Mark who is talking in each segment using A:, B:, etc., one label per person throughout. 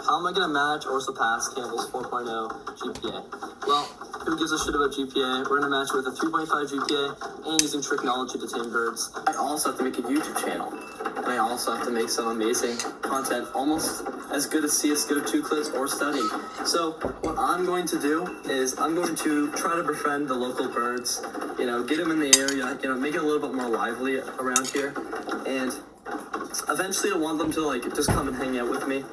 A: How am I going to match or surpass Campbell's 4.0 GPA? Well, who gives a shit about GPA? We're going to match with a 3.5 GPA and using tricknology to tame birds. I also have to make a YouTube channel. And I also have to make some amazing content, almost as good as CSGO2 clips or studying. So what I'm going to do is I'm going to try to befriend the local birds, get them in the area, make it a little bit more lively around here. And eventually I want them to just come and hang out with me,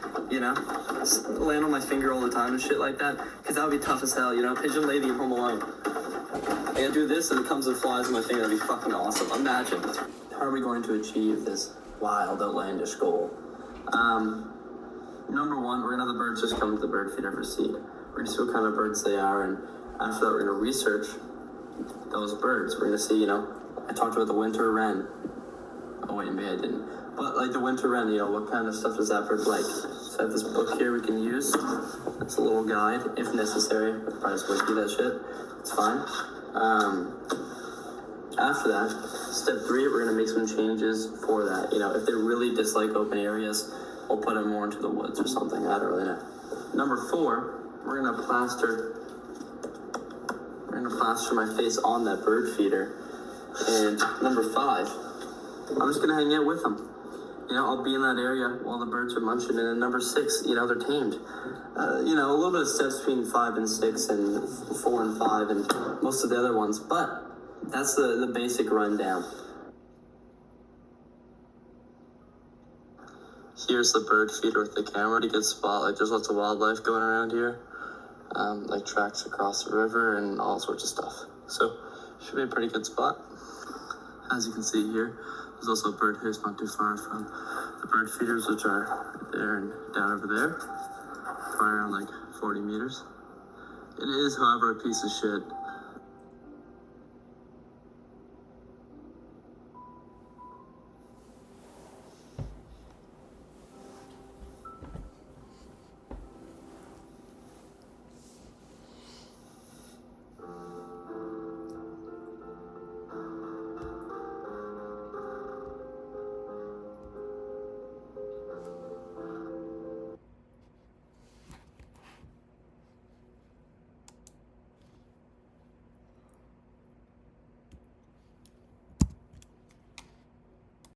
A: land on my finger all the time and shit like that, because that would be tough as hell, pigeon lady and home alone. I gotta do this and it comes and flies on my finger. That'd be fucking awesome. Imagine. How are we going to achieve this wild, outlandish goal? Number one, we're gonna have the birds just come to the bird feeder for seed. We're gonna see what kind of birds they are, and after that we're gonna research those birds. We're gonna see, I talked about the winter wren. Oh wait, maybe I didn't. But the winter wren, what kind of stuff does that bird like? So I have this book here we can use. It's a little guide, if necessary. Probably just wiki that shit. It's fine. After that, step 3, we're gonna make some changes for that. If they really dislike open areas, we'll put them more into the woods or something. I don't really know. Number 4, we're gonna plaster my face on that bird feeder. And number 5, I'm just gonna hang out with them. I'll be in that area while the birds are munching. And then number 6, they're tamed. A little bit of steps between 5 and 6 and 4 and 5 and most of the other ones. But that's the basic rundown. Here's the bird feeder with the camera. Pretty good spot. There's lots of wildlife going around here. Tracks across the river and all sorts of stuff. So, should be a pretty good spot. As you can see here, there's also a bird house not too far from the bird feeders, which are there and down over there. Probably around 40 meters. It is, however, a piece of shit.